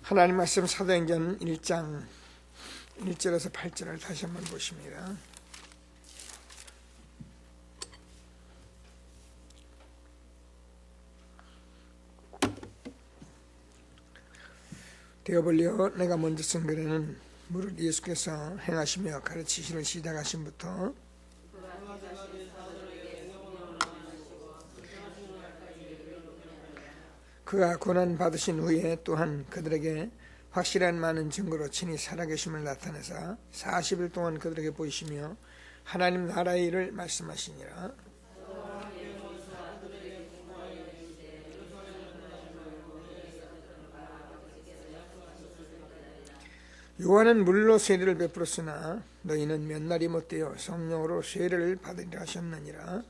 하나님 말씀 사도행전 1장 1절에서 8절을 다시 한번 보십니다. 되어볼려 내가 먼저 쓴 글에는 무릇 예수께서 행하시며 가르치시는 시작하심부터 그가 고난 받으신 후에 또한 그들에게 확실한 많은 증거로 친히 살아계심을 나타내사 40일 동안 그들에게 보이시며 하나님 나라의 일을 말씀하시니라. 요한은 물로 세례를 베풀었으나 너희는 몇 날이 못되어 성령으로 세례를 받으리라 하셨느니라.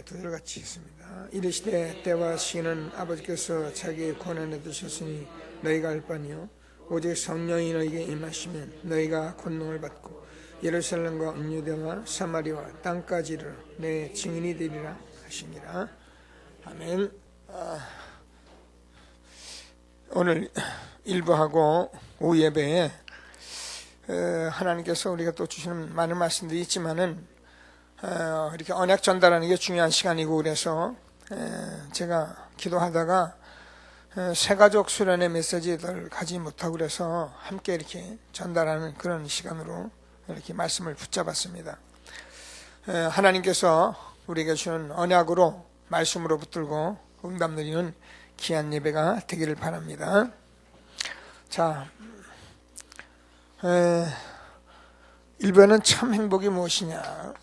두 절 같이 있습니다. 이르시되 때와 시기는 아버지께서 자기의 권한에 두셨으니 너희가 알 바니요 오직 성령이 너희에게 임하시면 너희가 권능을 받고 예루살렘과 유대와 사마리아와 땅까지 이르러 내 증인이 되리라 하시니라. 아멘. 오늘 일부하고 오후 예배에 하나님께서 우리가 또 주시는 많은 말씀들이 있지만은 이렇게 언약 전달하는 게 중요한 시간이고 그래서 제가 기도하다가 새가족 수련의 메시지를 가지 못하고 그래서 함께 이렇게 전달하는 그런 시간으로 이렇게 말씀을 붙잡았습니다. 하나님께서 우리에게 주는 언약으로 말씀으로 붙들고 응답 드리는 귀한 예배가 되기를 바랍니다. 자, 1번은 참 행복이 무엇이냐?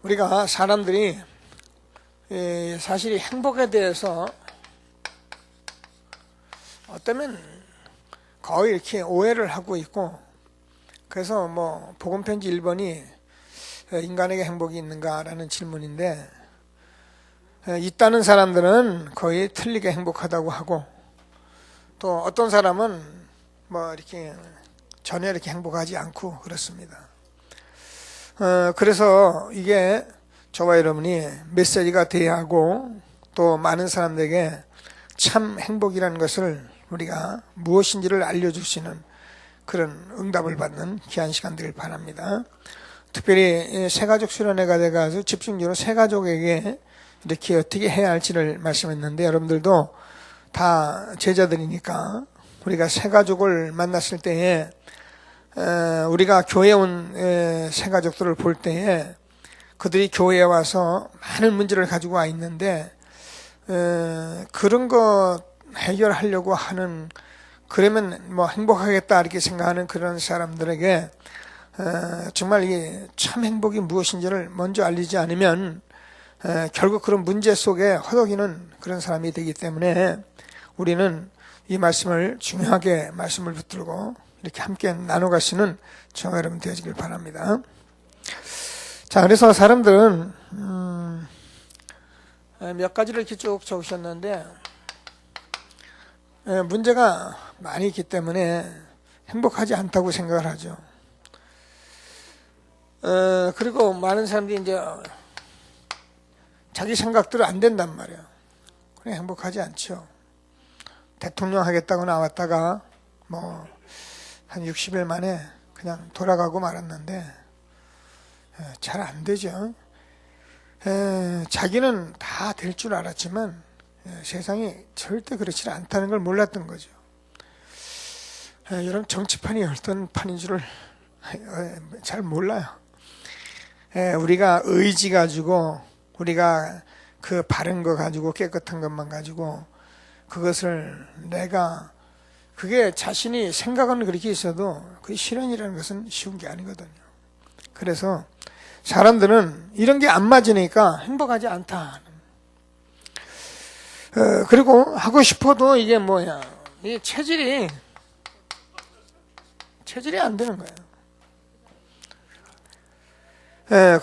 우리가 사람들이 사실 행복에 대해서 어쩌면 거의 이렇게 오해를 하고 있고, 그래서 뭐 복음편지 1번이 인간에게 행복이 있는가라는 질문인데, 있다는 사람들은 거의 틀리게 행복하다고 하고, 또 어떤 사람은 뭐 이렇게 전혀 이렇게 행복하지 않고 그렇습니다. 그래서 이게 저와 여러분이 메시지가 돼야 하고, 또 많은 사람들에게 참 행복이라는 것을 우리가 무엇인지를 알려주시는 그런 응답을 받는 귀한 시간 되길 바랍니다. 특별히 새가족 수련회가 돼가지고 집중적으로 새가족에게 이렇게 어떻게 해야 할지를 말씀했는데, 여러분들도 다 제자들이니까 우리가 새가족을 만났을 때에 우리가 교회에 온 새가족들을 볼 때에 그들이 교회에 와서 많은 문제를 가지고 와 있는데 그런 거 해결하려고 하는, 그러면 뭐 행복하겠다 이렇게 생각하는 그런 사람들에게 정말 이게 참 행복이 무엇인지를 먼저 알리지 않으면 결국 그런 문제 속에 허덕이는 그런 사람이 되기 때문에 우리는 이 말씀을 중요하게 말씀을 붙들고 이렇게 함께 나눠가시는 저와 여러분 되어지길 바랍니다. 자, 그래서 사람들은 몇 가지를 이렇게 쭉 적으셨는데 문제가 많이 있기 때문에 행복하지 않다고 생각을 하죠. 그리고 많은 사람들이 이제 자기 생각대로 안 된단 말이에요. 그냥 행복하지 않죠. 대통령 하겠다고 나왔다가 뭐 한 60일 만에 그냥 돌아가고 말았는데 잘 안 되죠. 자기는 다 될 줄 알았지만 세상이 절대 그렇지 않다는 걸 몰랐던 거죠. 여러분, 정치판이 어떤 판인 줄을 잘 몰라요. 우리가 의지 가지고, 우리가 그 바른 거 가지고, 깨끗한 것만 가지고 그것을 내가, 그게 자신이 생각은 그렇게 있어도 그 실현이라는 것은 쉬운 게 아니거든요. 그래서 사람들은 이런 게 안 맞으니까 행복하지 않다. 그리고 하고 싶어도 이게 뭐야, 이게 체질이 안 되는 거예요.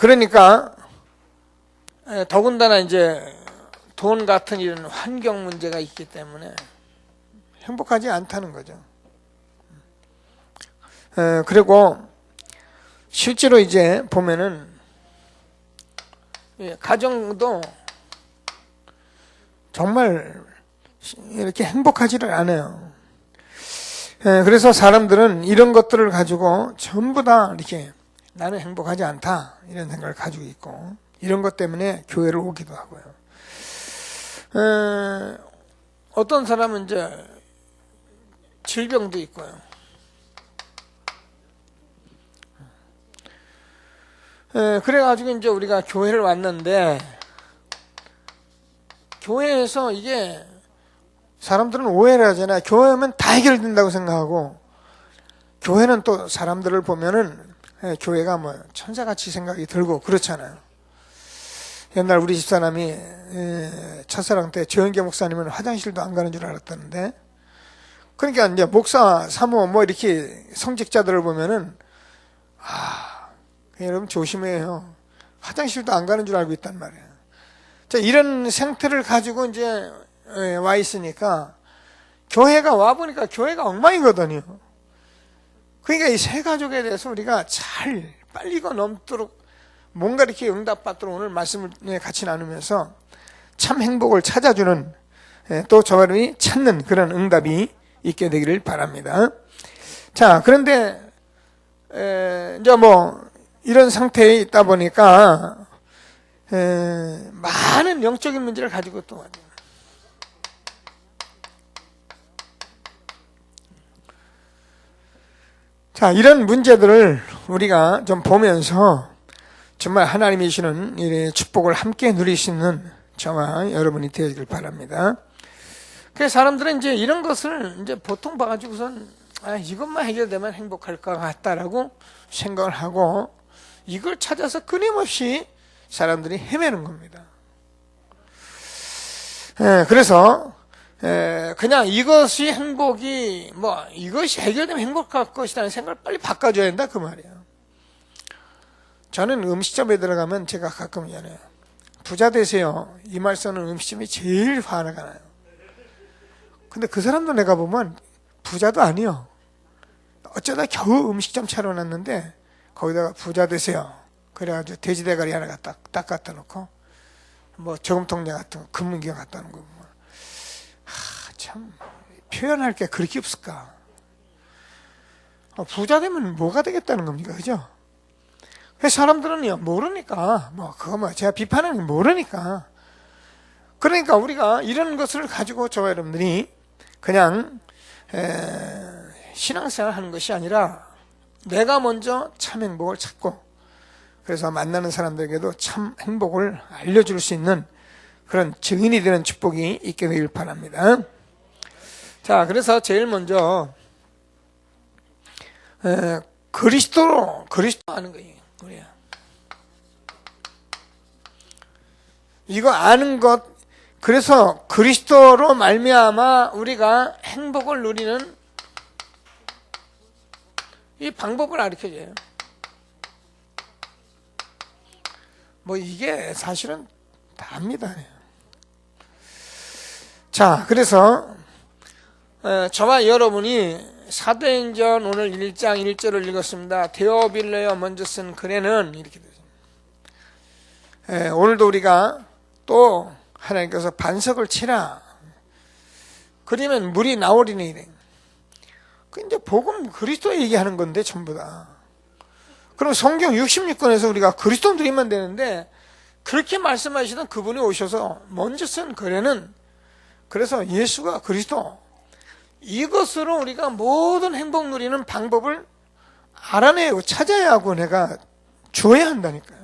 그러니까 더군다나 이제 돈 같은 이런 환경 문제가 있기 때문에 행복하지 않다는 거죠. 그리고 실제로 이제 보면은 가정도 정말 이렇게 행복하지를 않아요. 그래서 사람들은 이런 것들을 가지고 전부 다 이렇게 나는 행복하지 않다 이런 생각을 가지고 있고, 이런 것 때문에 교회를 오기도 하고요. 어떤 사람은 이제 질병도 있고요. 그래가지고 이제 우리가 교회를 왔는데, 교회에서 이게 사람들은 오해를 하잖아요. 교회 오면 다 해결된다고 생각하고, 교회는 또 사람들을 보면은 교회가 뭐 천사같이 생각이 들고 그렇잖아요. 옛날 우리 집사람이 첫사랑 때 조영계 목사님은 화장실도 안 가는 줄 알았다는데, 그러니까 이제 목사, 사모 뭐 이렇게 성직자들을 보면은 여러분 조심해요. 화장실도 안 가는 줄 알고 있단 말이에요. 자, 이런 생태를 가지고 이제 와 있으니까 교회가 와 보니까 교회가 엉망이거든요. 그러니까 이 세 가족에 대해서 우리가 잘 빨리고 넘도록 뭔가 이렇게 응답받도록 오늘 말씀을 같이 나누면서 참 행복을 찾아주는, 또 저 여러분이 찾는 그런 응답이 있게 되기를 바랍니다. 자, 그런데 이제 뭐 이런 상태에 있다 보니까 많은 영적인 문제를 가지고 또 와요. 자, 이런 문제들을 우리가 좀 보면서 정말 하나님이 주시는 이 축복을 함께 누릴 수 있는 저와 여러분이 되어지길 바랍니다. 그래서 사람들은 이제 이런 것을 이제 보통 봐가지고선 이것만 해결되면 행복할 것 같다라고 생각을 하고, 이걸 찾아서 끊임없이 사람들이 헤매는 겁니다. 그래서 그냥 이것이 행복이 뭐 이것이 해결되면 행복할 것이라는 생각을 빨리 바꿔줘야 된다 그 말이에요. 저는 음식점에 들어가면 제가 가끔 얘기해요. 부자 되세요. 이 말 쓰는 음식점이 제일 화가 나요. 근데 그 사람도 내가 보면 부자도 아니요. 어쩌다 겨우 음식점 차려놨는데 거기다가 부자 되세요. 그래가지고 돼지 대가리 하나 딱 갖다 놓고 뭐 저금통장 같은 거, 금융기관 갖다 놓은 거 보면 참 표현할 게 그렇게 없을까. 부자 되면 뭐가 되겠다는 겁니까, 그죠? 사람들은요 모르니까 뭐 그거 뭐 제가 비판하는 게 모르니까. 그러니까 우리가 이런 것을 가지고 저와 여러분들이 그냥 신앙생활 하는 것이 아니라 내가 먼저 참 행복을 찾고, 그래서 만나는 사람들에게도 참 행복을 알려줄 수 있는 그런 증인이 되는 축복이 있게 되길 바랍니다. 자, 그래서 제일 먼저 그리스도 아는 거예요. 우리야. 이거 아는 것, 그래서 그리스도로 말미암아 우리가 행복을 누리는 이 방법을 가르쳐줘요. 뭐 이게 사실은 답니다. 자, 그래서 저와 여러분이 사도행전 오늘 1장 1절을 읽었습니다. 데오빌레어 먼저 쓴 글에는 이렇게 되죠. 오늘도 우리가 또 하나님께서 반석을 치라. 그러면 물이 나오리니 이래. 그 이제 복음 그리스도 얘기하는 건데 전부 다. 그럼 성경 66권에서 우리가 그리스도 드리면 되는데, 그렇게 말씀하시던 그분이 오셔서 먼저 쓴 글에는 그래서 예수가 그리스도, 이것으로 우리가 모든 행복 누리는 방법을 알아내고 찾아야 하고 내가 줘야 한다니까요.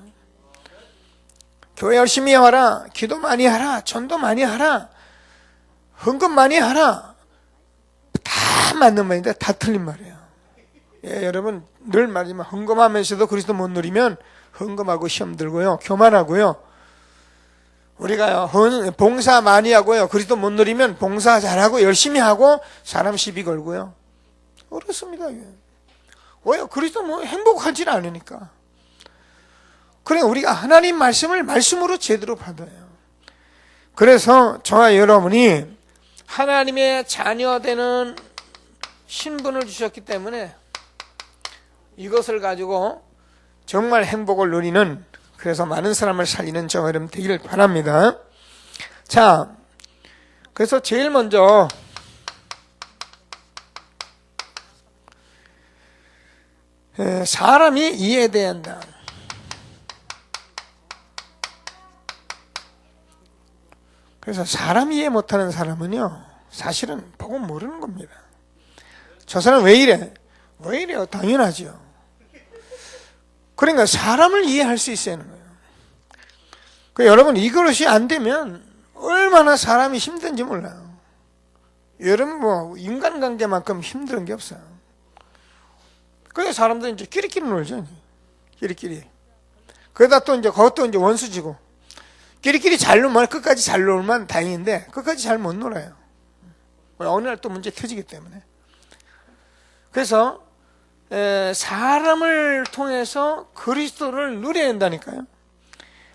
교회 열심히 하라, 기도 많이 하라, 전도 많이 하라, 헌금 많이 하라, 다 맞는 말인데 다 틀린 말이에요. 여러분 늘 말하지만 헌금하면서도 그리스도 못 누리면 헌금하고 시험 들고요, 교만하고요. 우리가 봉사 많이 하고요, 그리스도 못 누리면 봉사 잘하고 열심히 하고 사람 시비 걸고요. 어렵습니다. 왜? 그리스도 뭐 행복하지 않으니까. 그래 우리가 하나님 말씀을 말씀으로 제대로 받아요. 그래서 저와 여러분이 하나님의 자녀되는 신분을 주셨기 때문에 이것을 가지고 정말 행복을 누리는, 그래서 많은 사람을 살리는 저와 여러분 되기를 바랍니다. 자, 그래서 제일 먼저 사람이 이해돼야 한다. 그래서 사람 이해 못하는 사람은요, 사실은 복음 모르는 겁니다. 저 사람 왜 이래? 왜 이래요? 당연하죠. 그러니까 사람을 이해할 수 있어야 하는 거예요. 여러분, 이것이 안 되면 얼마나 사람이 힘든지 몰라요. 여러분, 뭐 인간관계만큼 힘든 게 없어요. 그래서 사람들은 이제 끼리끼리 놀죠. 끼리끼리. 그러다 또 이제 그것도 이제 원수지고. 끼리끼리 잘 놀면, 끝까지 잘 놀면 다행인데 끝까지 잘 못 놀아요. 어느 날 또 문제 터지기 때문에. 그래서 사람을 통해서 그리스도를 누려야 한다니까요.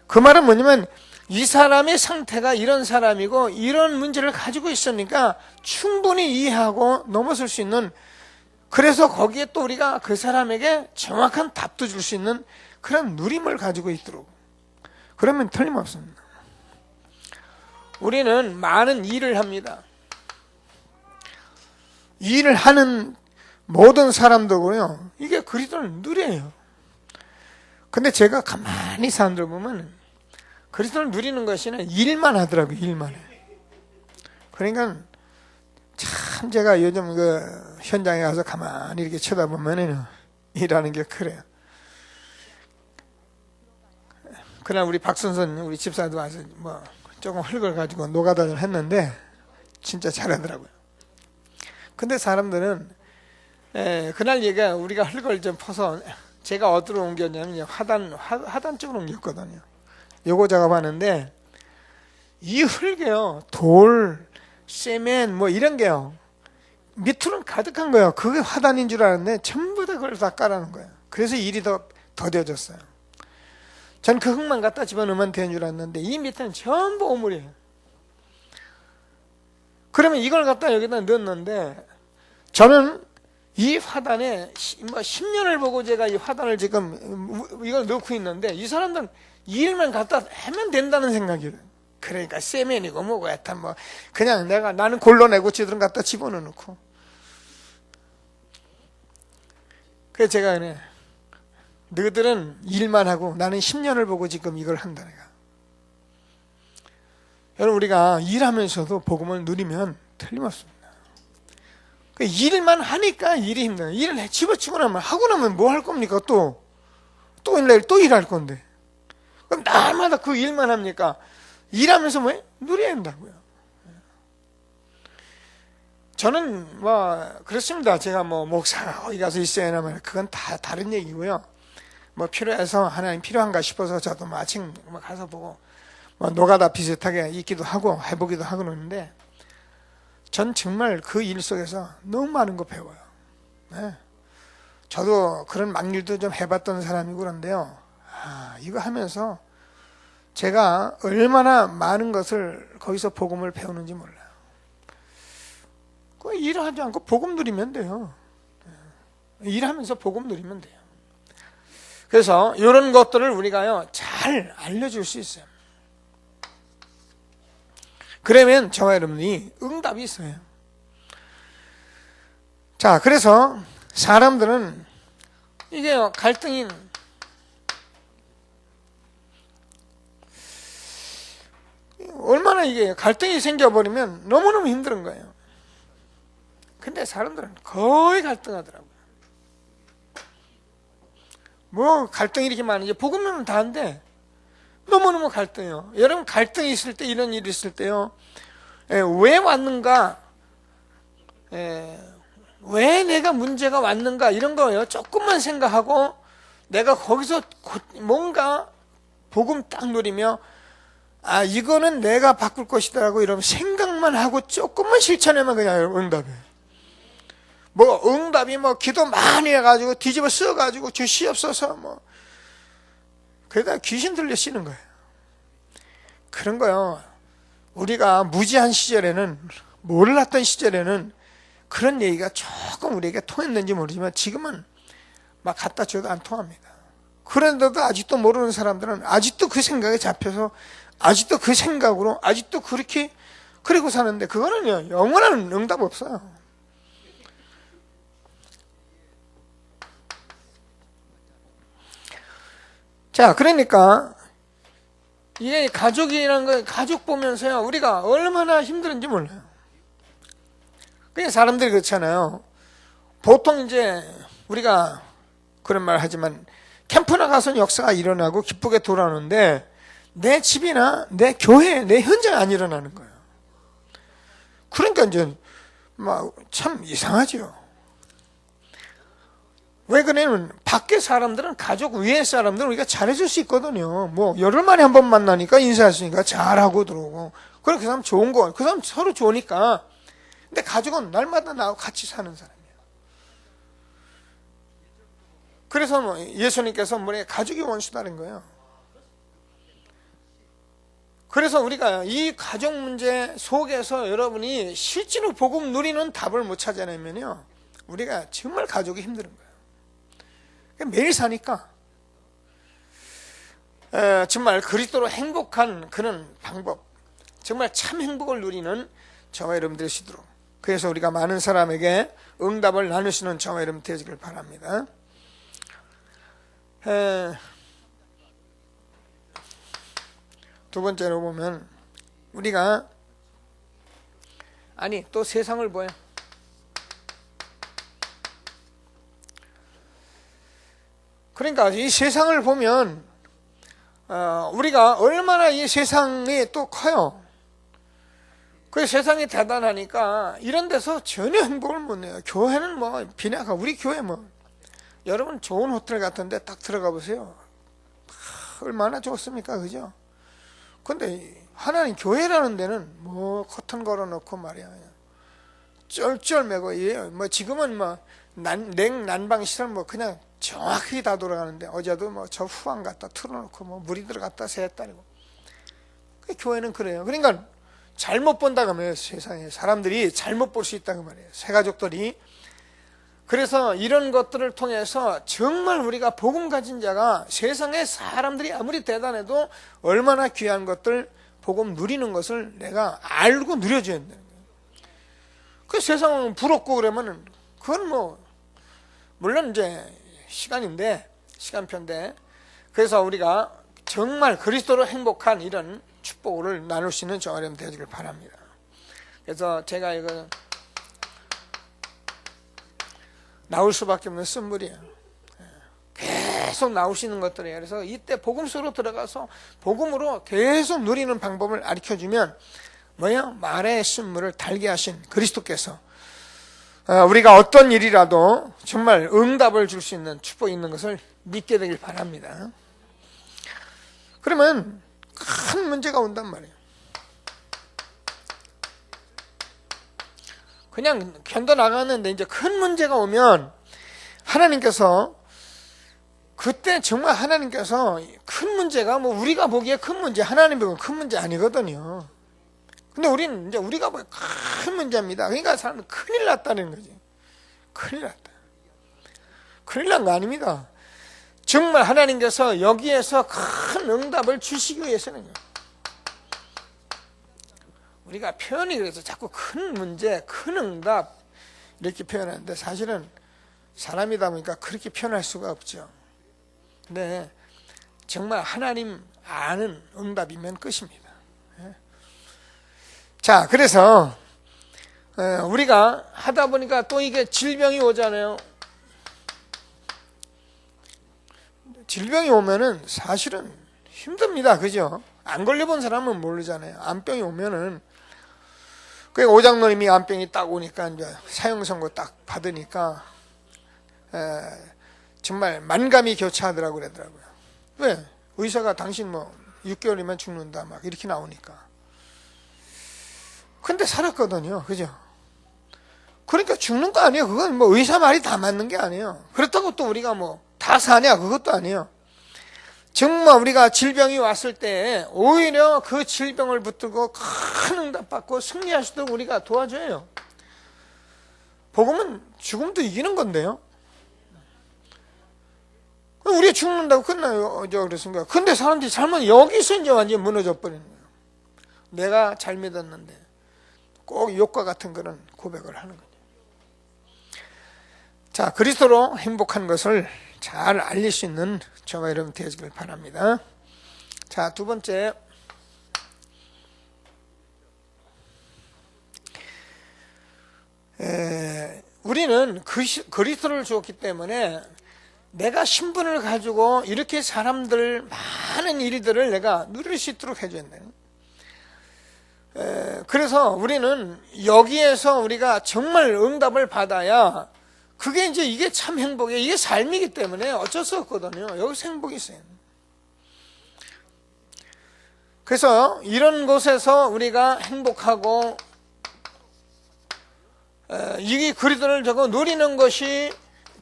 그 말은 뭐냐면 이 사람의 상태가 이런 사람이고 이런 문제를 가지고 있으니까 충분히 이해하고 넘어설 수 있는, 그래서 거기에 또 우리가 그 사람에게 정확한 답도 줄 수 있는 그런 누림을 가지고 있도록, 그러면 틀림없습니다. 우리는 많은 일을 합니다. 일을 하는 모든 사람도고요, 이게 그리스도를 누려요. 근데 제가 가만히 사람들 보면 그리스도를 누리는 것이는 일만 하더라고요. 일만 해. 그러니까 참 제가 요즘 그 현장에 가서 가만히 이렇게 쳐다보면은 일하는 게 그래요. 그날 우리 박선선 우리 집사도 와서 뭐 조금 흙을 가지고 노가다를 했는데 진짜 잘하더라고요. 근데 사람들은 그날 얘가 우리가 흙을 좀 퍼서 제가 어디로 옮겼냐면 화단 쪽으로 옮겼거든요. 요거 작업하는데 이 흙이요, 돌, 세멘 뭐 이런 게요, 밑으로는 가득한 거예요. 그게 화단인 줄 알았는데 전부 다 그걸 다 깔아놓은 거예요. 그래서 일이 더 더뎌졌어요. 전 그 흙만 갖다 집어넣으면 되는 줄 알았는데 이 밑에는 전부 오물이에요. 그러면 이걸 갖다 여기다 넣었는데, 저는 이 화단에 10년을 보고 제가 이 화단을 지금 이걸 넣고 있는데, 이 사람들은 일만 갖다 하면 된다는 생각이에요. 그러니까 세면이고 뭐고 하여튼 뭐 그냥 나는 골라내고 지들은 갖다 집어넣고. 그래서 제가 그래, 너희들은 일만 하고 나는 10년을 보고 지금 이걸 한다. 내가. 여러분, 우리가 일하면서도 복음을 누리면 틀림없습니다. 일만 하니까 일이 힘들어요. 일을 집어치고 나면, 하고 나면 뭐 할 겁니까? 또 내일 또 일할 건데. 그럼 날마다 그 일만 합니까? 일하면서 뭐 누려야 한다고요. 저는 뭐 그렇습니다. 제가 뭐 목사가 어디 가서 있어야 하면 그건 다 다른 얘기고요. 뭐 필요해서 하나님 필요한가 싶어서 저도 마침 가서 보고 뭐 노가다 비슷하게 있기도 하고 해보기도 하고 그러는데, 전 정말 그 일 속에서 너무 많은 거 배워요. 네. 저도 그런 막일도 좀 해봤던 사람이고 그런데요, 이거 하면서 제가 얼마나 많은 것을 거기서 복음을 배우는지 몰라요. 그 일을 하지 않고 복음 누리면 돼요. 일하면서 복음 누리면 돼요. 그래서 이런 것들을 우리가요 잘 알려줄 수 있어요. 그러면 저와 여러분이 응답이 있어요. 자, 그래서 사람들은 이게 갈등이 얼마나 이게 갈등이 생겨버리면 너무너무 힘든 거예요. 근데 사람들은 거의 갈등하더라고요. 뭐 갈등이 이렇게 많은지 복음은 다 한데 너무너무 갈등해요. 여러분, 갈등이 있을 때, 이런 일이 있을 때요, 왜 왔는가, 왜 내가 문제가 왔는가, 이런 거예요. 조금만 생각하고 내가 거기서 뭔가 복음 딱 누리며, 이거는 내가 바꿀 것이다라고 이런 생각만 하고 조금만 실천하면 그냥 응답이에요. 뭐 응답이 뭐 기도 많이 해가지고 뒤집어 써가지고 주시옵소서 뭐 그러다 귀신 들려 씌는 거예요. 그런 거요. 우리가 무지한 시절에는, 몰랐던 시절에는 그런 얘기가 조금 우리에게 통했는지 모르지만 지금은 막 갖다 줘도 안 통합니다. 그런데도 아직도 모르는 사람들은 아직도 그 생각에 잡혀서 아직도 그 생각으로 아직도 그렇게 그리고 사는데, 그거는요 영원한 응답 없어요. 자, 그러니까 이게 가족이라는 거, 가족 보면서요 우리가 얼마나 힘들은지 몰라요. 그냥 사람들이 그렇잖아요. 보통 이제 우리가 그런 말 하지만 캠프 나가서는 역사가 일어나고 기쁘게 돌아오는데 내 집이나 내 교회, 내 현장에 안 일어나는 거예요. 그러니까 이제 막 참 이상하죠. 왜 그러냐면 밖에 사람들은, 가족 위에 사람들은 우리가 잘해줄 수 있거든요. 뭐 열흘 만에 한 번 만나니까 인사할 수 있으니까 잘하고 들어오고, 그래 그 사람 좋은 거, 그 사람 서로 좋으니까. 근데 가족은 날마다 나하고 같이 사는 사람이에요. 그래서 뭐 예수님께서 뭐래, 가족이 원수다는 거예요. 그래서 우리가 이 가족 문제 속에서 여러분이 실제로 복음 누리는 답을 못 찾아내면요 우리가 정말 가족이 힘든 거예요. 매일 사니까 정말 그리스도로 행복한 그런 방법, 정말 참 행복을 누리는 저와 여러분 되시도록, 그래서 우리가 많은 사람에게 응답을 나누시는 저와 여러분 되시길 바랍니다. 두 번째로 보면 우리가 또 세상을 보여. 그러니까 이 세상을 보면 우리가 얼마나 이 세상이 또 커요. 그 세상이 대단하니까 이런 데서 전혀 행복을 못 내요. 교회는 뭐 비나가, 우리 교회 뭐 여러분 좋은 호텔 같은데 딱 들어가 보세요. 얼마나 좋습니까, 그죠? 근데 하나님 교회라는 데는 뭐 커튼 걸어놓고 말이야 쩔쩔매고, 뭐 지금은 뭐 냉난방 시설 뭐 그냥 정확히 다 돌아가는데, 어제도 뭐 저 후안 갖다 틀어놓고 뭐 물이 들어갔다 새했다리고. 그 교회는 그래요. 그러니까 잘못 본다고 하면 세상에 사람들이 잘못 볼 수 있다고 말이에요, 새가족들이. 그래서 이런 것들을 통해서 정말 우리가 복음 가진 자가, 세상에 사람들이 아무리 대단해도 얼마나 귀한 것들, 복음 누리는 것을 내가 알고 누려줘야 된다는 거예요. 그 세상은 부럽고 그러면은 그건 뭐 물론 이제 시간표인데, 그래서 우리가 정말 그리스도로 행복한 이런 축복을 나눌 수 있는 저와 여러분 되시길 바랍니다. 그래서 제가 이거 나올 수밖에 없는 쓴물이에요. 계속 나오시는 것들이에요. 그래서 이때 복음 속으로 들어가서 복음으로 계속 누리는 방법을 가르쳐주면 뭐예요? 말의 쓴물을 달게 하신 그리스도께서 우리가 어떤 일이라도 정말 응답을 줄 수 있는 축복이 있는 것을 믿게 되길 바랍니다. 그러면 큰 문제가 온단 말이에요. 그냥 견뎌나가는데 이제 큰 문제가 오면 하나님께서, 그때 정말 하나님께서 큰 문제가 뭐 우리가 보기에 큰 문제, 하나님 보기에 큰 문제 아니거든요. 근데 우리는 이제 우리가 보기에 큰 문제입니다. 그러니까 사람은 큰일 났다는 거지. 큰일 났다. 큰일 난 거 아닙니다. 정말 하나님께서 여기에서 큰 응답을 주시기 위해서는, 우리가 표현이 그래서 자꾸 큰 문제, 큰 응답 이렇게 표현하는데 사실은 사람이다 보니까 그렇게 표현할 수가 없죠. 근데 정말 하나님 아는 응답이면 끝입니다. 자, 그래서 우리가 하다 보니까 또 이게 질병이 오잖아요. 질병이 오면은 사실은 힘듭니다. 그죠? 안 걸려본 사람은 모르잖아요. 암병이 오면은, 그 오장로님이 암병이 딱 오니까 이제 사형 선고 딱 받으니까 정말 만감이 교차하더라고 그러더라고요. 왜? 의사가 당신 뭐 6개월이면 죽는다 막 이렇게 나오니까. 근데 살았거든요. 그죠? 그러니까 죽는 거 아니에요. 그건 뭐 의사 말이 다 맞는 게 아니에요. 그렇다고 또 우리가 뭐 다 사냐? 그것도 아니에요. 정말 우리가 질병이 왔을 때 오히려 그 질병을 붙들고 큰 응답받고 승리할 수 있도록 우리가 도와줘요. 복음은 죽음도 이기는 건데요. 우리가 죽는다고 끝나요. 그랬습니까? 근데 사람들이 잘못 여기서 이제 완전히 무너져 버리는 거예요. 내가 잘 믿었는데 꼭 욕과 같은 그런 고백을 하는 거죠. 자, 그리스도로 행복한 것을 잘 알릴 수 있는 저와 여러분 되시길 바랍니다. 자, 두 번째, 우리는 그리스도를 주었기 때문에 내가 신분을 가지고 이렇게 사람들 많은 일들을 내가 누릴 수 있도록 해줘야 돼요. 그래서 우리는 여기에서 우리가 정말 응답을 받아야 그게 이제 이게 참 행복이에요. 이게 삶이기 때문에 어쩔 수 없거든요. 여기서 행복이 있어요. 그래서 이런 곳에서 우리가 행복하고 이게 그리스도를 저거 누리는 것이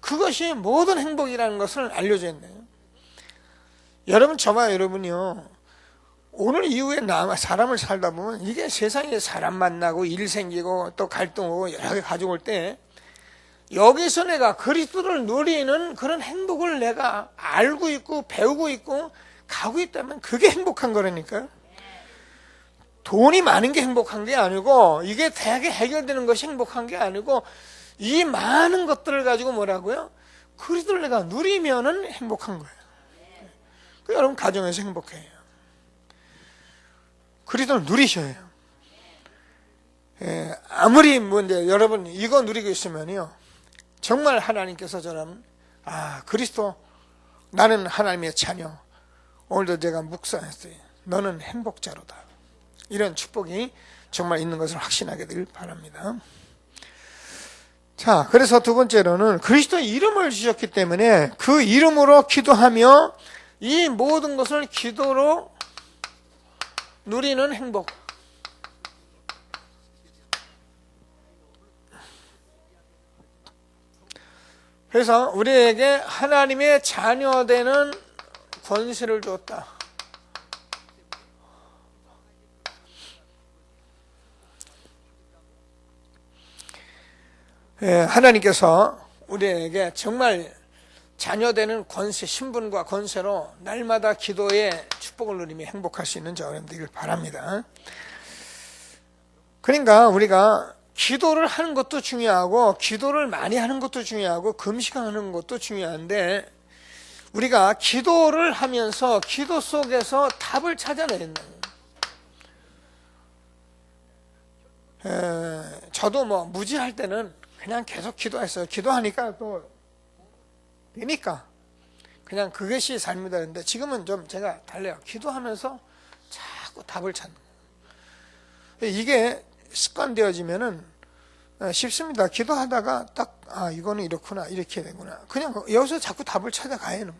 그것이 모든 행복이라는 것을 알려줘야 돼요. 여러분, 저와 여러분이요, 오늘 이후에 사람을 살다 보면 이게 세상에 사람 만나고 일 생기고 또 갈등 오고 여러 개 가져올 때 여기서 내가 그리스도를 누리는 그런 행복을 내가 알고 있고 배우고 있고 가고 있다면 그게 행복한 거라니까요. 돈이 많은 게 행복한 게 아니고 이게 대개 해결되는 것이 행복한 게 아니고 이 많은 것들을 가지고 뭐라고요? 그리스도를 내가 누리면은 행복한 거예요. 여러분 가정에서 행복해요. 그리스도를 누리셔야 해요. 아무리 뭔데 여러분 이거 누리고 있으면요, 정말 하나님께서 저는 그리스도 나는 하나님의 자녀, 오늘도 제가 묵상했어요. 너는 행복자로다. 이런 축복이 정말 있는 것을 확신하게 되길 바랍니다. 자, 그래서 두 번째로는 그리스도의 이름을 주셨기 때문에 그 이름으로 기도하며 이 모든 것을 기도로 누리는 행복. 그래서 우리에게 하나님의 자녀되는 권세를 줬다. 하나님께서 우리에게 정말 자녀되는 권세, 신분과 권세로 날마다 기도의 축복을 누리며 행복할 수 있는 저와 되길 바랍니다. 그러니까 우리가 기도를 하는 것도 중요하고 기도를 많이 하는 것도 중요하고 금식하는 것도 중요한데 우리가 기도를 하면서 기도 속에서 답을 찾아내야 된다. 저도 무지할 때는 그냥 계속 기도했어요. 기도하니까 또 되니까 그냥 그것이 삶이다 했는데 지금은 좀 제가 달라요. 기도하면서 자꾸 답을 찾는 거예요. 이게 습관되어지면은 쉽습니다. 기도하다가 딱 이거는 이렇구나 이렇게 되구나. 그냥 여기서 자꾸 답을 찾아가야 하는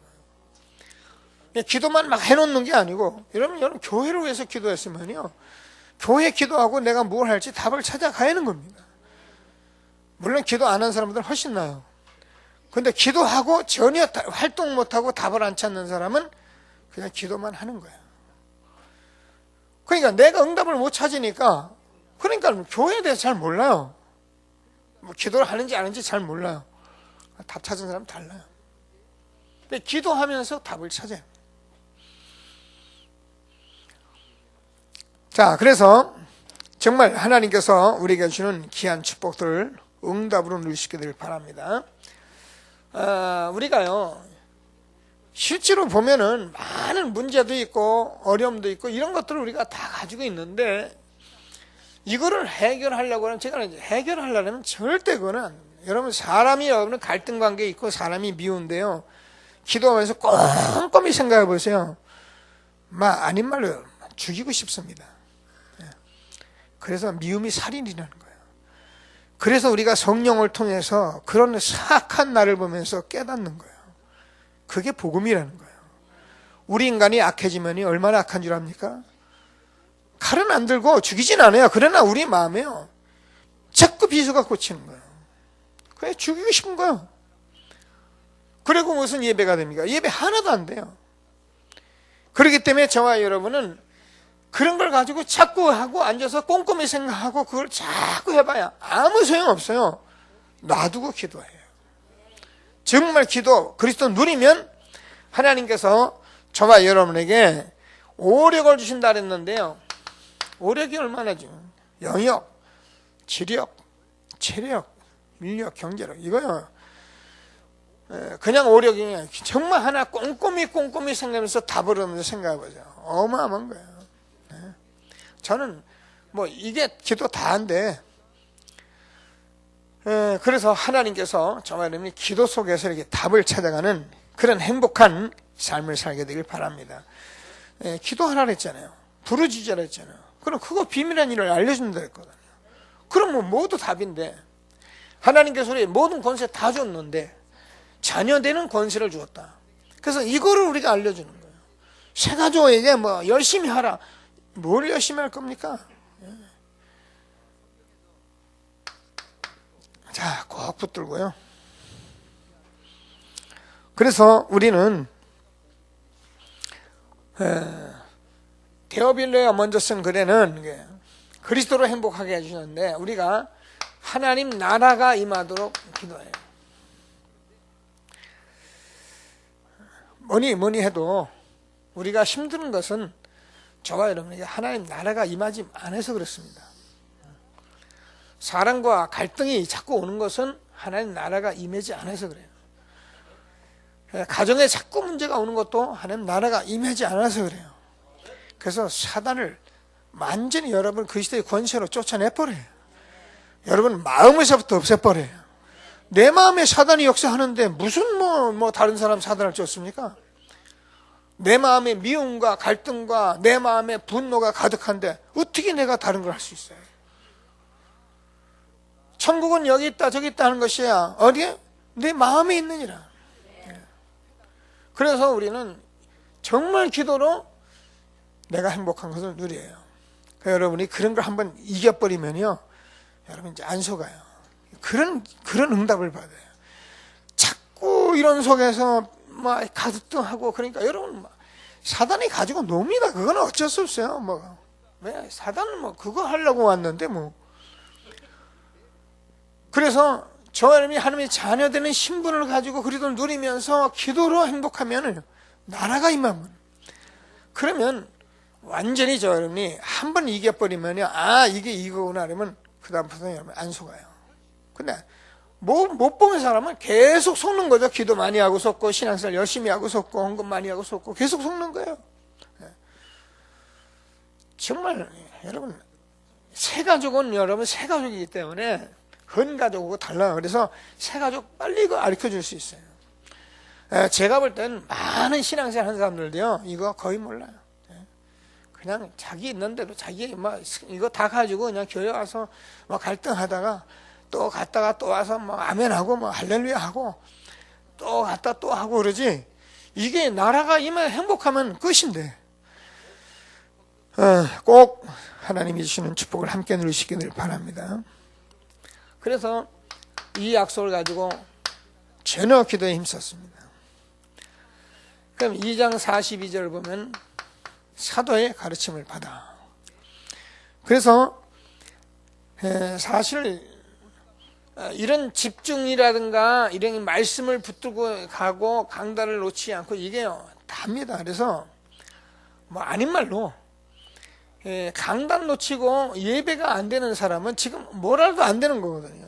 거예요. 기도만 막 해놓는 게 아니고 여러분 교회를 위해서 기도했으면요, 교회 기도하고 내가 뭘 할지 답을 찾아가야 하는 겁니다. 물론 기도 안 한 사람들은 훨씬 나아요. 근데 기도하고 전혀 활동 못하고 답을 안 찾는 사람은 그냥 기도만 하는 거예요. 그러니까 내가 응답을 못 찾으니까 그러니까 교회에 대해서 잘 몰라요. 기도를 하는지 안 하는지 잘 몰라요. 답 찾은 사람 달라요. 근데 기도하면서 답을 찾아요. 자, 그래서 정말 하나님께서 우리에게 주는 귀한 축복들을 응답으로 누릴 수 있게 되길 바랍니다. 우리가요, 실제로 보면은 많은 문제도 있고 어려움도 있고 이런 것들을 우리가 다 가지고 있는데 이거를 해결하려고 하면 제가 해결하려면 절대 그거는 여러분 여러분 갈등 관계 있고 사람이 미운데요, 기도하면서 꼼꼼히 생각해 보세요. 아닌 말로 죽이고 싶습니다. 그래서 미움이 살인이라는 거예요. 그래서 우리가 성령을 통해서 그런 사악한 나를 보면서 깨닫는 거예요. 그게 복음이라는 거예요. 우리 인간이 악해지면 얼마나 악한 줄 압니까? 칼은 안 들고 죽이진 않아요. 그러나 우리 마음에요, 자꾸 비수가 꽂히는 거예요. 그래 죽이고 싶은 거예요. 그리고 무슨 예배가 됩니까? 예배 하나도 안 돼요. 그렇기 때문에 저와 여러분은 그런 걸 가지고 자꾸 하고 앉아서 꼼꼼히 생각하고 그걸 자꾸 해봐야 아무 소용없어요. 놔두고 기도해요. 정말 기도, 그리스도 누리면 하나님께서 저와 여러분에게 오력을 주신다 그랬는데요. 오력이 얼마나죠? 영역, 지력, 체력, 인력, 경제력, 이거요. 그냥 오력이 정말 하나 꼼꼼히 생각하면서 답을 하면서 생각해보세요. 어마어마한 거예요. 저는 뭐 이게 기도 다한데, 그래서 하나님께서 저와 여러분이 기도 속에서 이렇게 답을 찾아가는 그런 행복한 삶을 살게 되길 바랍니다. 기도하라 그랬잖아요. 부르짖으라 했잖아요. 그럼 그거 비밀한 일을 알려준다 했거든요. 그럼 뭐 모두 답인데, 하나님께서 우리 모든 권세 다 줬는데 자녀 되는 권세를 주었다. 그래서 이거를 우리가 알려주는 거예요. 새 가족에게 뭐 열심히 하라. 뭘 열심히 할 겁니까? 자, 꼭 붙들고요. 그래서 우리는 데오빌레가 먼저 쓴 글에는 그리스도로 행복하게 해주셨는데, 우리가 하나님 나라가 임하도록 기도해요. 뭐니 해도 우리가 힘든 것은 저와 여러분에게 하나님 나라가 임하지 않아서 그렇습니다. 사랑과 갈등이 자꾸 오는 것은 하나님 나라가 임하지 않아서 그래요. 가정에 자꾸 문제가 오는 것도 하나님 나라가 임하지 않아서 그래요. 그래서 사단을 완전히 여러분 그리스도의 권세로 쫓아내버려요. 여러분 마음에서부터 없애버려요. 내 마음에 사단이 역사하는데 무슨 뭐 다른 사람 사단을 쫓습니까? 내 마음에 미움과 갈등과 내 마음에 분노가 가득한데 어떻게 내가 다른 걸 할 수 있어요? 천국은 여기 있다 저기 있다 하는 것이야. 어디에? 내 마음에 있느니라. 그래서 우리는 정말 기도로 내가 행복한 것을 누려요. 그러니까 여러분이 그런 걸 한번 이겨버리면요, 여러분 이제 안 속아요. 그런 응답을 받아요. 자꾸 이런 속에서 막 가득하고, 그러니까 여러분 사단이 가지고 놉니다. 그건 어쩔 수 없어요. 왜 사단은 그거 하려고 왔는데 그래서 저 여러분이 하나님의 자녀되는 신분을 가지고 그리스도를 누리면서 기도로 행복하면 나라가 임하면, 그러면 완전히 저 여러분이 한번 이겨버리면요, 이게 이거구나 그러면 그 다음부터는 여러분 안 속아요. 근데 못 보는 사람은 계속 속는 거죠. 기도 많이 하고 속고 신앙생활 열심히 하고 속고 헌금 많이 하고 속고 계속 속는 거예요. 정말 여러분 새 가족은 여러분 새 가족이기 때문에 헌 가족하고 달라요. 그래서 새 가족 빨리 이거 가르쳐 줄 수 있어요. 제가 볼 땐 많은 신앙생활 하는 사람들도요, 이거 거의 몰라요. 그냥 자기 있는 대로 자기 이거 다 가지고 그냥 교회 와서 갈등하다가 또 갔다가 또 와서 아멘하고 할렐루야 하고 또 갔다 또 하고 그러지, 이게 나라가 임하면 행복하면 끝인데, 꼭 하나님이 주시는 축복을 함께 누리시기를 바랍니다. 그래서 이 약속을 가지고 전혀 기도에 힘썼습니다. 그럼 2장 42절을 보면 사도의 가르침을 받아. 그래서 사실 이런 집중이라든가 이런 말씀을 붙들고 가고 강단을 놓지 않고 이게요 답니다. 그래서 아닌 말로 강단 놓치고 예배가 안 되는 사람은 지금 뭐라도 안 되는 거거든요.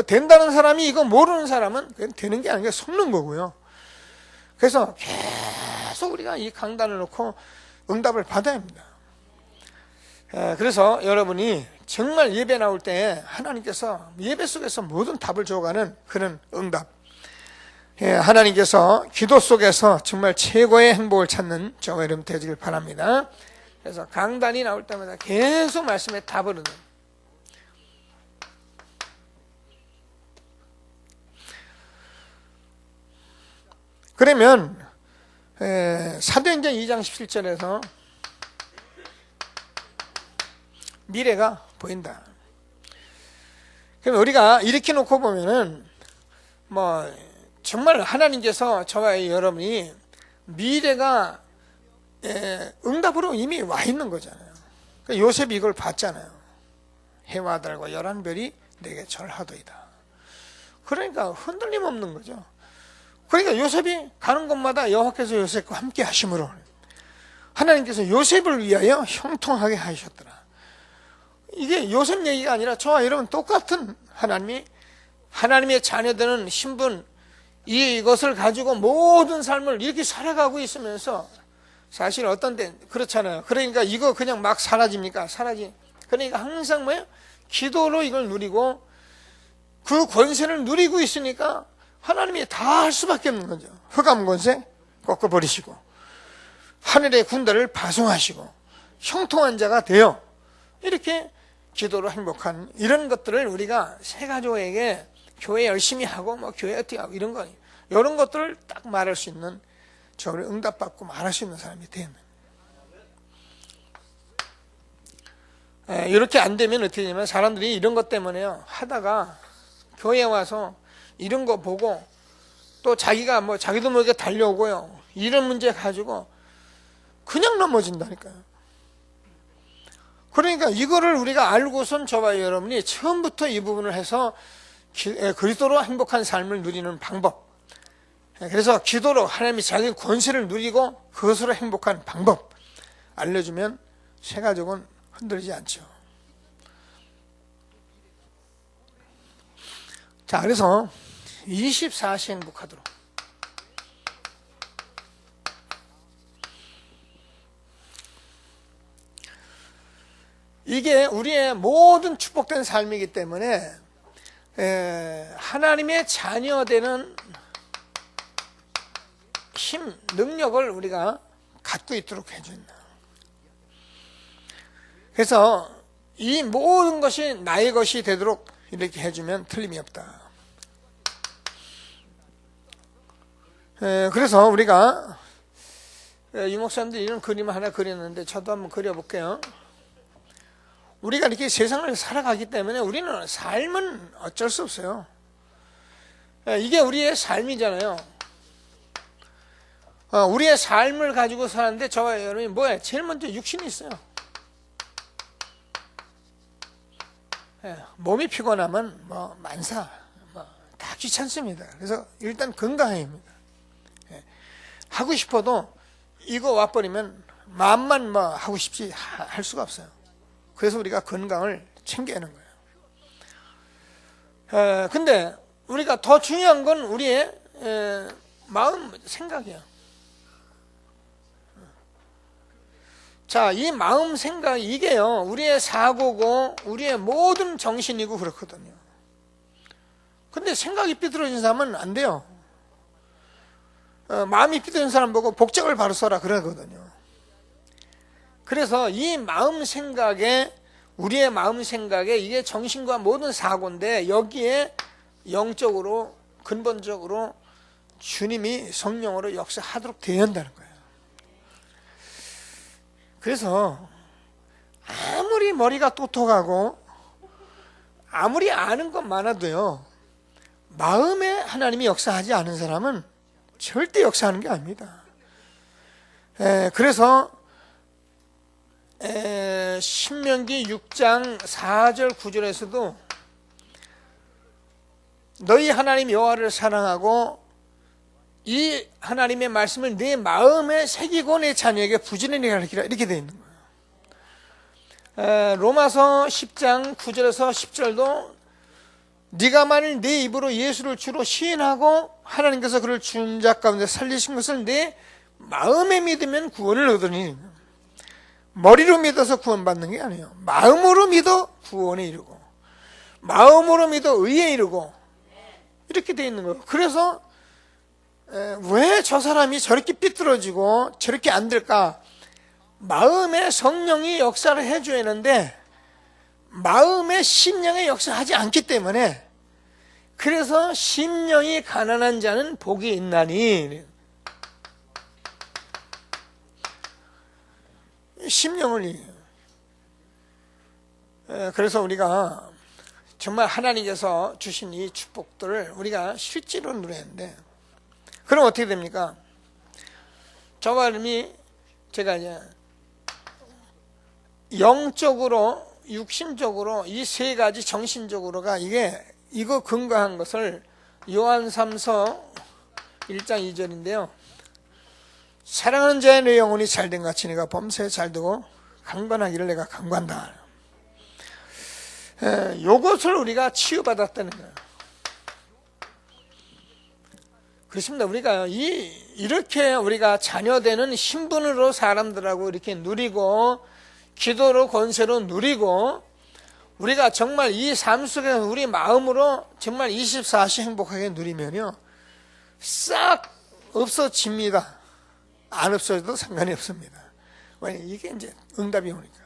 된다는 사람이 이거 모르는 사람은 되는 게 아니라 속는 거고요. 그래서 계속 우리가 이 강단을 놓고 응답을 받아야 합니다. 그래서 여러분이 정말 예배 나올 때 하나님께서 예배 속에서 모든 답을 줘가는 그런 응답, 하나님께서 기도 속에서 정말 최고의 행복을 찾는 저와 여러분 되시길 바랍니다. 그래서 강단이 나올 때마다 계속 말씀에 답을 얻는, 그러면 사도행전 2장 17절에서 미래가 보인다. 그럼 우리가 이렇게 놓고 보면은 정말 하나님께서 저와 여러분이 미래가 응답으로 이미 와 있는 거잖아요. 그러니까 요셉이 이걸 봤잖아요. 해와 달과 11별이 내게 절하도이다. 그러니까 흔들림 없는 거죠. 그러니까 요셉이 가는 곳마다 여호와께서 요셉과 함께 하심으로 하나님께서 요셉을 위하여 형통하게 하셨더라. 이게 요셉 얘기가 아니라 저와 여러분 똑같은 하나님의 자녀되는 신분, 이것을 가지고 모든 삶을 이렇게 살아가고 있으면서 사실 어떤 때 그렇잖아요. 그러니까 이거 그냥 막 사라집니까? 그러니까 항상 뭐예요? 기도로 이걸 누리고 그 권세를 누리고 있으니까 하나님이 다 할 수밖에 없는 거죠. 흑암 권세 꺾어버리시고 하늘의 군대를 파송하시고 형통한 자가 되어 이렇게 기도로 행복한 이런 것들을 우리가 새 가족에게 교회 열심히 하고 뭐 교회 어떻게 하고 이런 거 이런 것들을 딱 말할 수 있는 저를 응답받고 말할 수 있는 사람이 되는 이렇게 안 되면 어떻게 되냐면 사람들이 이런 것 때문에요 하다가 교회에 와서 이런 거 보고 또 자기가 뭐 자기도 모르게 달려오고요 이런 문제 가지고 그냥 넘어진다니까요. 그러니까 이거를 우리가 알고선 저와 여러분이 처음부터 이 부분을 해서 그리스도로 행복한 삶을 누리는 방법, 그래서 기도로 하나님이 자기 권세를 누리고 그것으로 행복한 방법 알려주면 새 가족은 흔들리지 않죠. 자, 그래서 24시 행복하도록 이게 우리의 모든 축복된 삶이기 때문에 하나님의 자녀되는 힘, 능력을 우리가 갖고 있도록 해준다. 그래서 이 모든 것이 나의 것이 되도록 이렇게 해주면 틀림이 없다. 그래서 우리가 유목사님들이 이런 그림을 하나 그렸는데 저도 한번 그려볼게요. 우리가 이렇게 세상을 살아가기 때문에 우리는 삶은 어쩔 수 없어요. 이게 우리의 삶이잖아요. 우리의 삶을 가지고 사는데 저와 여러분이 뭐예요? 제일 먼저 육신이 있어요. 몸이 피곤하면 뭐 만사 다 귀찮습니다. 그래서 일단 건강해야 합니다. 하고 싶어도 이거 와버리면 마음만 뭐 하고 싶지 할 수가 없어요. 그래서 우리가 건강을 챙겨야 하는 거예요. 근데 우리가 더 중요한 건 우리의 마음 생각이야. 자, 이 마음 생각 이게요 우리의 사고고 우리의 모든 정신이고 그렇거든요. 근데 생각이 삐뚤어진 사람은 안 돼요. 마음이 삐뚤어진 사람 보고 복장을 바로 써라 그러거든요. 그래서 이 마음 생각에 우리의 마음 생각에 이게 정신과 모든 사고인데 여기에 영적으로 근본적으로 주님이 성령으로 역사하도록 되어야 한다는 거예요. 그래서 아무리 머리가 똑똑하고 아무리 아는 것 많아도요 마음에 하나님이 역사하지 않은 사람은 절대 역사하는 게 아닙니다. 그래서 신명기 6장 4절 9절에서도 너희 하나님 여호와를 사랑하고 이 하나님의 말씀을 내 마음에 새기고 내 자녀에게 부지런히 가르치라 이렇게 되어 있는 거예요. 로마서 10장 9절에서 10절도 네가 만일 내 입으로 예수를 주로 시인하고 하나님께서 그를 죽은 자 가운데 살리신 것을 내 마음에 믿으면 구원을 얻으니 머리로 믿어서 구원받는 게 아니에요. 마음으로 믿어 구원에 이르고 마음으로 믿어 의에 이르고 이렇게 되어 있는 거예요. 그래서 왜 저 사람이 저렇게 삐뚤어지고 저렇게 안 될까? 마음에 성령이 역사를 해줘야 하는데 마음에 심령의 역사하지 않기 때문에 그래서 심령이 가난한 자는 복이 있나니 심령을 그래서 우리가 정말 하나님께서 주신 이 축복들을 우리가 실제로 누려야 하는데 그럼 어떻게 됩니까? 저와 여러분이 제가 이제 영적으로, 육신적으로 이 세 가지 정신적으로가 이거 근거한 것을 요한3서 1장 2절인데요. 사랑하는 자의 내 영혼이 잘된 같이 네가 범사에 잘되고 강건하기를 내가 강구한다. 요것을 우리가 치유받았다는 거예요. 그렇습니다. 우리가 이렇게 우리가 자녀되는 신분으로 사람들하고 이렇게 누리고 기도로 권세로 누리고 우리가 정말 이 삶 속에서 우리 마음으로 정말 24시 행복하게 누리면요 싹 없어집니다. 안 없어져도 상관이 없습니다. 왜냐 이게 이제 응답이 오니까.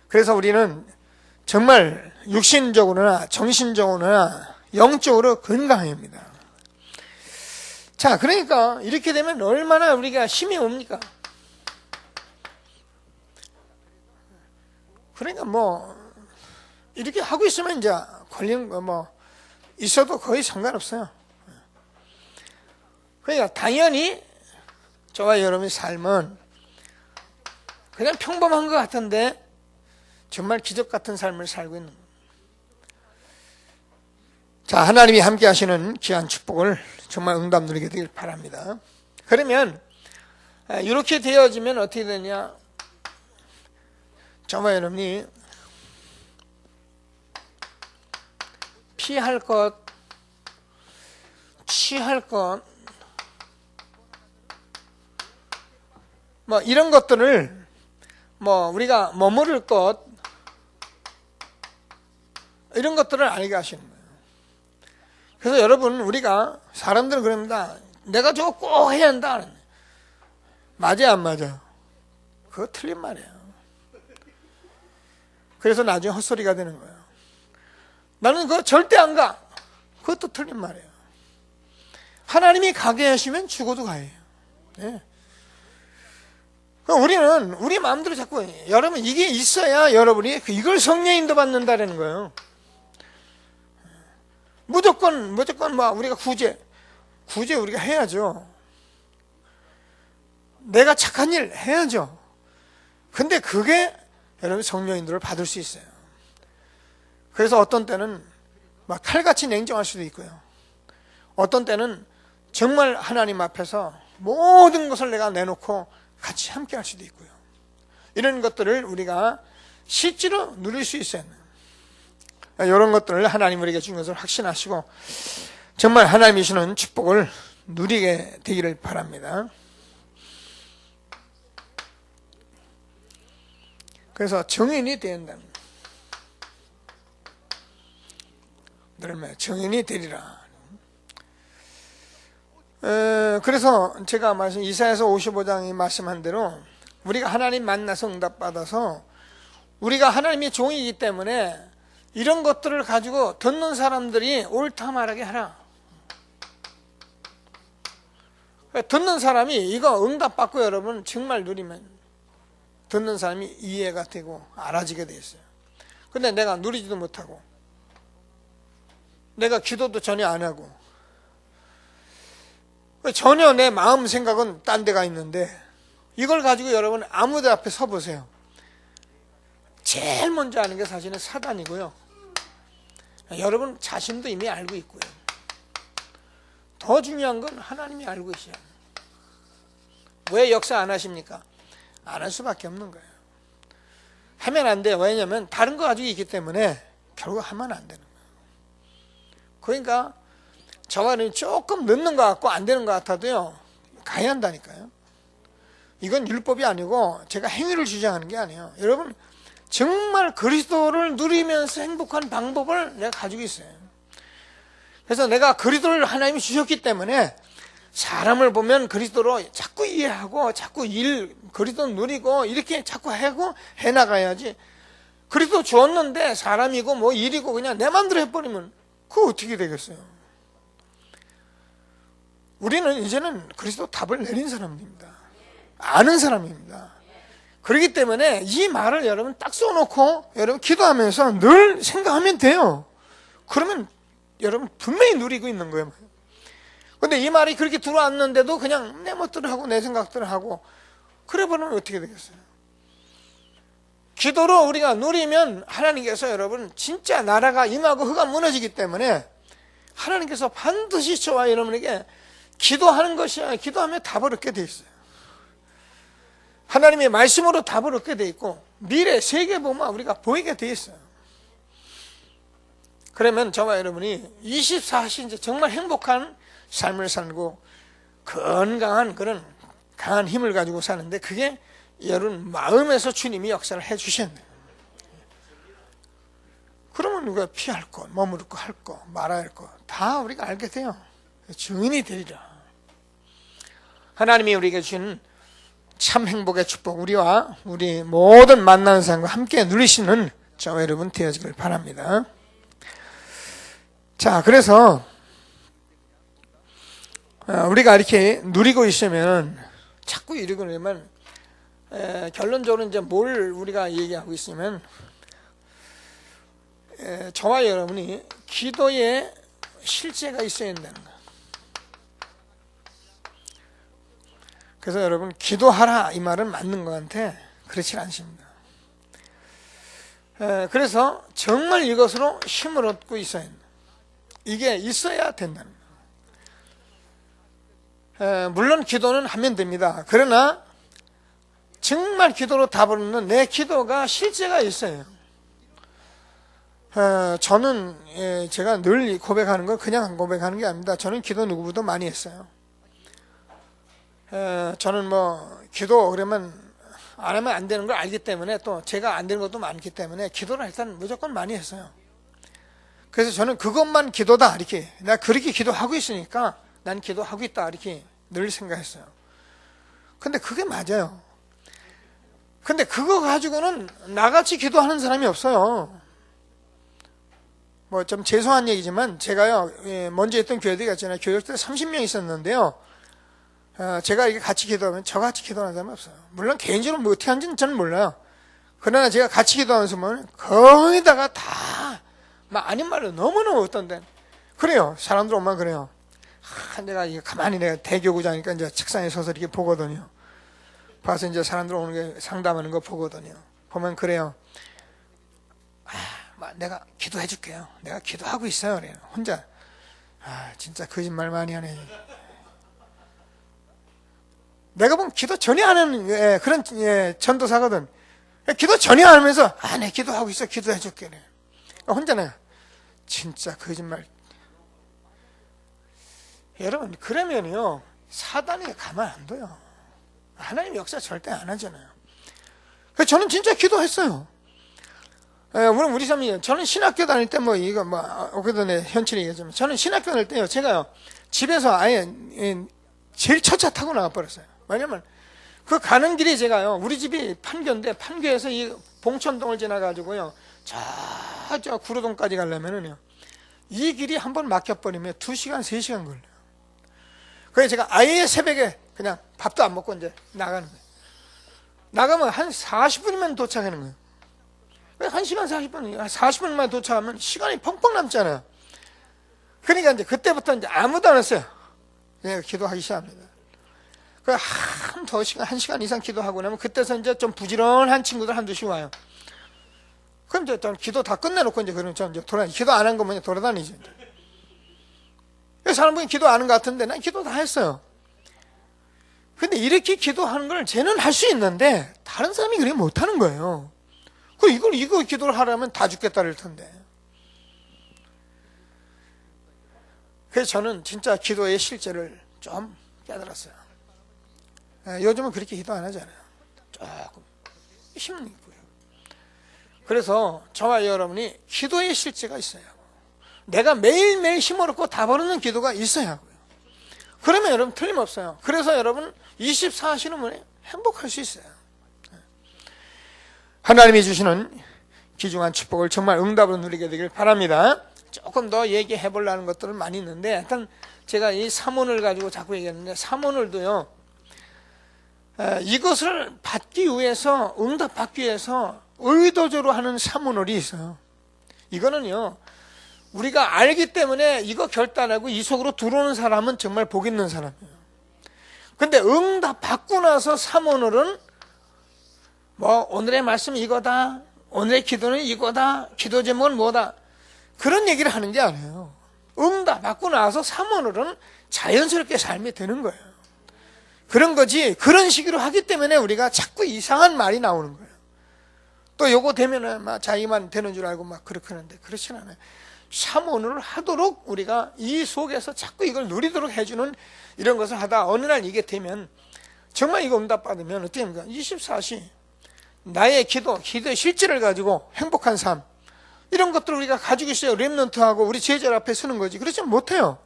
그래서 우리는 정말 육신적으로나 정신적으로나 영적으로 건강합니다. 자, 그러니까 이렇게 되면 얼마나 우리가 힘이 옵니까? 그러니까 뭐 이렇게 하고 있으면 이제 걸리는 거 뭐 있어도 거의 상관없어요. 그러니까 당연히 저와 여러분의 삶은 그냥 평범한 것 같은데 정말 기적 같은 삶을 살고 있는 거예요. 자, 하나님이 함께 하시는 귀한 축복을 정말 응답 누리게 되길 바랍니다. 그러면 이렇게 되어지면 어떻게 되냐? 저와 여러분이 피할 것, 취할 것, 뭐 이런 것들을 뭐 우리가 머무를 것 이런 것들을 알게 하시는 거예요. 그래서 여러분 우리가 사람들은 그럽니다. 내가 저거 꼭 해야 한다. 맞아요, 안 맞아요? 그거 틀린 말이에요. 그래서 나중에 헛소리가 되는 거예요. 나는 그거 절대 안 가. 그것도 틀린 말이에요. 하나님이 가게 하시면 죽어도 가요. 네. 우리는 우리 마음대로 자꾸 여러분 이게 있어야 여러분이 이걸 성령 인도 받는다는 거예요. 무조건 뭐 우리가 구제 우리가 해야죠. 내가 착한 일 해야죠. 근데 그게 여러분 성령 인도를 받을 수 있어요. 그래서 어떤 때는 막 칼같이 냉정할 수도 있고요. 어떤 때는 정말 하나님 앞에서 모든 것을 내가 내놓고 같이 함께 할 수도 있고요. 이런 것들을 우리가 실제로 누릴 수 있어요. 이런 것들을 하나님 우리에게 준 것을 확신하시고 정말 하나님이 주는 축복을 누리게 되기를 바랍니다. 그래서 정인이 된다. 정인이 되리라. 그래서 제가 말씀 이사야서 55장이 말씀한 대로 우리가 하나님 만나서 응답받아서 우리가 하나님의 종이기 때문에 이런 것들을 가지고 듣는 사람들이 옳다 말하게 하라. 듣는 사람이 이거 응답받고 여러분 정말 누리면 듣는 사람이 이해가 되고 알아지게 돼 있어요. 근데 내가 누리지도 못하고 내가 기도도 전혀 안 하고 전혀 내 마음 생각은 딴 데가 있는데 이걸 가지고 여러분 아무데 앞에 서 보세요. 제일 먼저 아는 게 사실은 사단이고요. 여러분 자신도 이미 알고 있고요. 더 중요한 건 하나님이 알고 계셔요. 왜 역사 안 하십니까? 안 할 수밖에 없는 거예요. 하면 안 돼요. 왜냐하면 다른 거 가지고 있기 때문에 결국 하면 안 되는 거예요. 그러니까 저와는 조금 늦는 것 같고 안 되는 것 같아도요 가야 한다니까요. 이건 율법이 아니고 제가 행위를 주장하는 게 아니에요. 여러분 정말 그리스도를 누리면서 행복한 방법을 내가 가지고 있어요. 그래서 내가 그리스도를 하나님이 주셨기 때문에 사람을 보면 그리스도로 자꾸 이해하고 자꾸 그리스도 누리고 이렇게 자꾸 하고 해나가야지. 그리스도 주었는데 사람이고 뭐 일이고 그냥 내 마음대로 해버리면 그거 어떻게 되겠어요? 우리는 이제는 그리스도 답을 내린 사람입니다. 아는 사람입니다. 그렇기 때문에 이 말을 여러분 딱 써놓고 여러분 기도하면서 늘 생각하면 돼요. 그러면 여러분 분명히 누리고 있는 거예요. 근데 이 말이 그렇게 들어왔는데도 그냥 내 멋대로 하고 내 생각대로 하고 그래 버리면 어떻게 되겠어요? 기도로 우리가 누리면 하나님께서 여러분 진짜 나라가 임하고 흙가 무너지기 때문에 하나님께서 반드시 저와 여러분에게 기도하는 것이 아니라 기도하면 답을 얻게 돼 있어요. 하나님의 말씀으로 답을 얻게 돼 있고 미래 세계보면 우리가 보이게 돼 있어요. 그러면 저와 여러분이 24시 이제 정말 행복한 삶을 살고 건강한 그런 강한 힘을 가지고 사는데 그게 여러분 마음에서 주님이 역사를 해 주셨네요. 그러면 우리가 피할 것, 머무를 것, 할 것, 말아야 할 것 다 우리가 알게 돼요. 증인이 되리라. 하나님이 우리에게 주신 참 행복의 축복, 우리와 우리 모든 만나는 사람과 함께 누리시는 저와 여러분 되어지길 바랍니다. 자, 그래서 우리가 이렇게 누리고 있으면 자꾸 이러고 그러면 결론적으로 이제 뭘 우리가 얘기하고 있으면 저와 여러분이 기도에 실제가 있어야 된다는 거예요. 그래서 여러분 기도하라 이 말은 맞는 것 같아 그렇지 않습니다. 그래서 정말 이것으로 힘을 얻고 있어야 된다. 이게 있어야 된다는 거예요. 물론 기도는 하면 됩니다. 그러나 정말 기도로 답을 얻는 내 기도가 실제가 있어요. 저는 제가 늘 고백하는 건 그냥 고백하는 게 아닙니다. 저는 기도 누구보다 많이 했어요. 저는 뭐 기도 그러면 안 하면 안 되는 걸 알기 때문에 또 제가 안 되는 것도 많기 때문에 기도를 일단 무조건 많이 했어요. 그래서 저는 그것만 기도다 이렇게 내가 그렇게 기도하고 있으니까 난 기도하고 있다 이렇게 늘 생각했어요. 근데 그게 맞아요. 근데 그거 가지고는 나같이 기도하는 사람이 없어요. 뭐 좀 죄송한 얘기지만 제가요 먼저 했던 교회들이 있잖아요. 교회 때 30명 있었는데요. 제가 이렇게 같이 기도하면 저같이 기도하는 사람이 없어요. 물론 개인적으로 뭐 어떻게 하는지는 저는 몰라요. 그러나 제가 같이 기도하면서 보면 거기다가 다 막 아닌 말로 너무너무 어떤데 그래요. 사람들 오면 그래요. 내가 이게 가만히 내가 대교구장이니까 이제 책상에 서서 이렇게 보거든요. 봐서 이제 사람들 오는 게 상담하는 거 보거든요. 보면 그래요. 내가 기도해 줄게요. 내가 기도하고 있어요. 그래요. 혼자. 진짜 거짓말 많이 하네. 내가 보면 기도 전혀 안 하는 그런 전도사거든. 기도 전혀 안 하면서 내 기도하고 있어. 기도해 줄게. 혼자 내가 진짜 거짓말. 여러분 그러면요 사단이 가만 안 둬요. 하나님 역사 절대 안 하잖아요. 그래서 저는 진짜 기도했어요. 물론 우리 사람이 저는 신학교 다닐 때 뭐 이거 뭐 그전에 현실이 얘기하지만 저는 신학교 다닐 때요 제가요 집에서 아예 제일 첫 차 타고 나가 버렸어요. 왜냐면 그 가는 길이 제가요 우리 집이 판교인데 판교에서 이 봉천동을 지나가지고요 저 구로동까지 가려면은요 이 길이 한번 막혀버리면 2시간 3시간 걸려요. 그래서 제가 아예 새벽에 그냥 밥도 안 먹고 이제 나가는 거예요. 나가면 한 40분이면 도착하는 거예요. 1시간 40분, 40분만 도착하면 시간이 펑펑 남잖아요. 그러니까 이제 그때부터 이제 아무도 안 했어요. 그냥 기도하기 시작합니다. 그 한 시간 이상 기도하고 나면 그때서 이제 좀 부지런한 친구들 한두씩 와요. 그럼 이제 전 기도 다 끝내놓고 이제 그러면 전 이제 기도 안 한 거면 돌아다니죠. 사람들이 기도 안 한 것 같은데 난 기도 다 했어요. 근데 이렇게 기도하는 걸 쟤는 할 수 있는데 다른 사람이 그렇게 못하는 거예요. 이거 기도를 하려면 다 죽겠다 그럴 텐데. 그래서 저는 진짜 기도의 실제를 좀 깨달았어요. 요즘은 그렇게 기도 안 하잖아요. 조금 힘이 있고요. 그래서 저와 여러분이 기도의 실제가 있어야 하고 내가 매일매일 힘을 얻고 다 버리는 기도가 있어야 하고요. 그러면 여러분 틀림없어요. 그래서 여러분 24시는 행복할 수 있어요. 하나님이 주시는 귀중한 축복을 정말 응답으로 누리게 되길 바랍니다. 조금 더 얘기해 보려는 것들은 많이 있는데 일단 제가 이 사문을 가지고 자꾸 얘기했는데 사문을도요 이것을 받기 위해서 응답받기 위해서 의도적으로 하는 사문을이 있어요. 이거는요 우리가 알기 때문에 이거 결단하고 이 속으로 들어오는 사람은 정말 복 있는 사람이에요. 근데 응답 받고 나서 사모늘은 뭐 오늘의 말씀이 이거다, 오늘의 기도는 이거다, 기도 제목은 뭐다, 그런 얘기를 하는 게 아니에요. 응답 받고 나서 사모늘은 자연스럽게 삶이 되는 거예요. 그런 거지, 그런 식으로 하기 때문에 우리가 자꾸 이상한 말이 나오는 거예요. 또 요거 되면은 막 자기만 되는 줄 알고 막 그렇게 하는데 그렇진 않아요. 사모늘을 하도록 우리가 이 속에서 자꾸 이걸 누리도록 해주는 이런 것을 하다 어느 날 이게 되면 정말 이거 응답받으면 어떻게 합니까? 24시 나의 기도의 실질을 가지고 행복한 삶, 이런 것들을 우리가 가지고 있어요. 렘넌트하고 우리 제자들 앞에 서는 거지. 그렇지 못해요.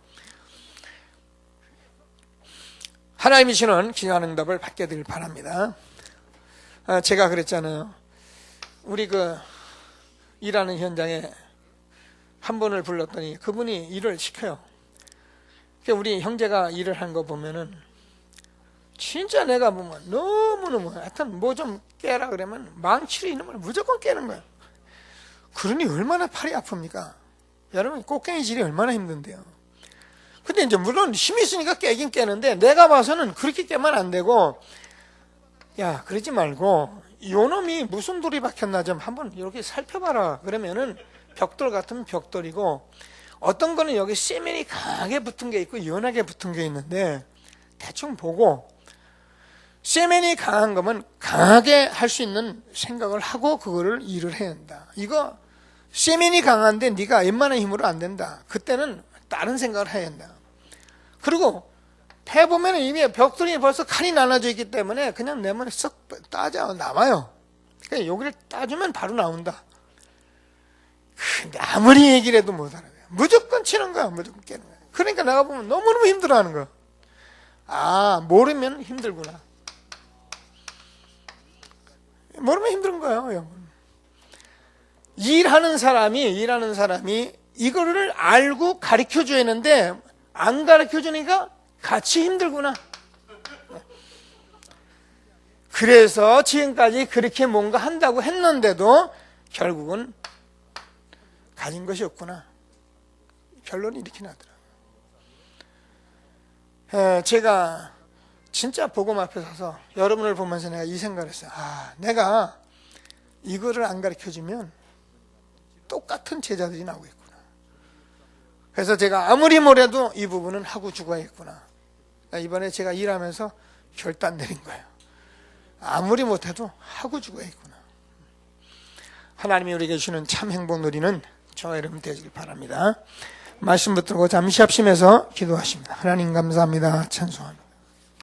하나님이 주는 귀한 응답을 받게 되길 바랍니다. 제가 그랬잖아요. 우리 일하는 현장에 한 분을 불렀더니 그분이 일을 시켜요. 우리 형제가 일을 한 거 보면은 진짜 내가 보면 너무너무 하여튼 뭐 좀 깨라 그러면 망치로 이놈을 무조건 깨는 거예요. 그러니 얼마나 팔이 아픕니까? 여러분 꽃갱이질이 얼마나 힘든데요. 근데 이제 물론 힘이 있으니까 깨긴 깨는데 내가 봐서는 그렇게 깨면 안 되고, 야 그러지 말고 요놈이 무슨 돌이 박혔나 좀 한번 이렇게 살펴봐라. 그러면은 벽돌 같으면 벽돌이고, 어떤 거는 여기 세면이 강하게 붙은 게 있고 연하게 붙은 게 있는데 대충 보고 세면이 강한 거면 강하게 할 수 있는 생각을 하고 그거를 일을 해야 한다. 이거 세면이 강한데 네가 웬만한 힘으로 안 된다. 그때는 다른 생각을 해야 한다. 그리고 해보면 이미 벽돌이 벌써 칸이 나눠져 있기 때문에 그냥 내면에 썩 따져 나와요. 그러니까 여기를 따주면 바로 나온다. 근데 아무리 얘기를 해도 못 알아요. 무조건 치는 거야. 무조건 깨는 거야. 그러니까 내가 보면 너무너무 힘들어하는 거야. 아, 모르면 힘들구나. 모르면 힘든 거예요. 일하는 사람이 이거를 알고 가르쳐 줘야 하는데 안 가르쳐 주니까 같이 힘들구나. 그래서 지금까지 그렇게 뭔가 한다고 했는데도 결국은 가진 것이 없구나. 결론이 이렇게 나더라고요. 제가 진짜 복음 앞에 서서 여러분을 보면서 내가 이 생각을 했어요. 아, 내가 이거를 안 가르쳐주면 똑같은 제자들이 나오겠구나. 그래서 제가 아무리 뭐래도 이 부분은 하고 죽어야겠구나. 이번에 제가 일하면서 결단 내린 거예요. 아무리 못해도 하고 죽어야겠구나. 하나님이 우리에게 주시는 참 행복 누리는 저와 여러분 되시길 바랍니다. 말씀 붙들고 잠시 합심해서 기도하십니다. 하나님 감사합니다. 찬송합니다.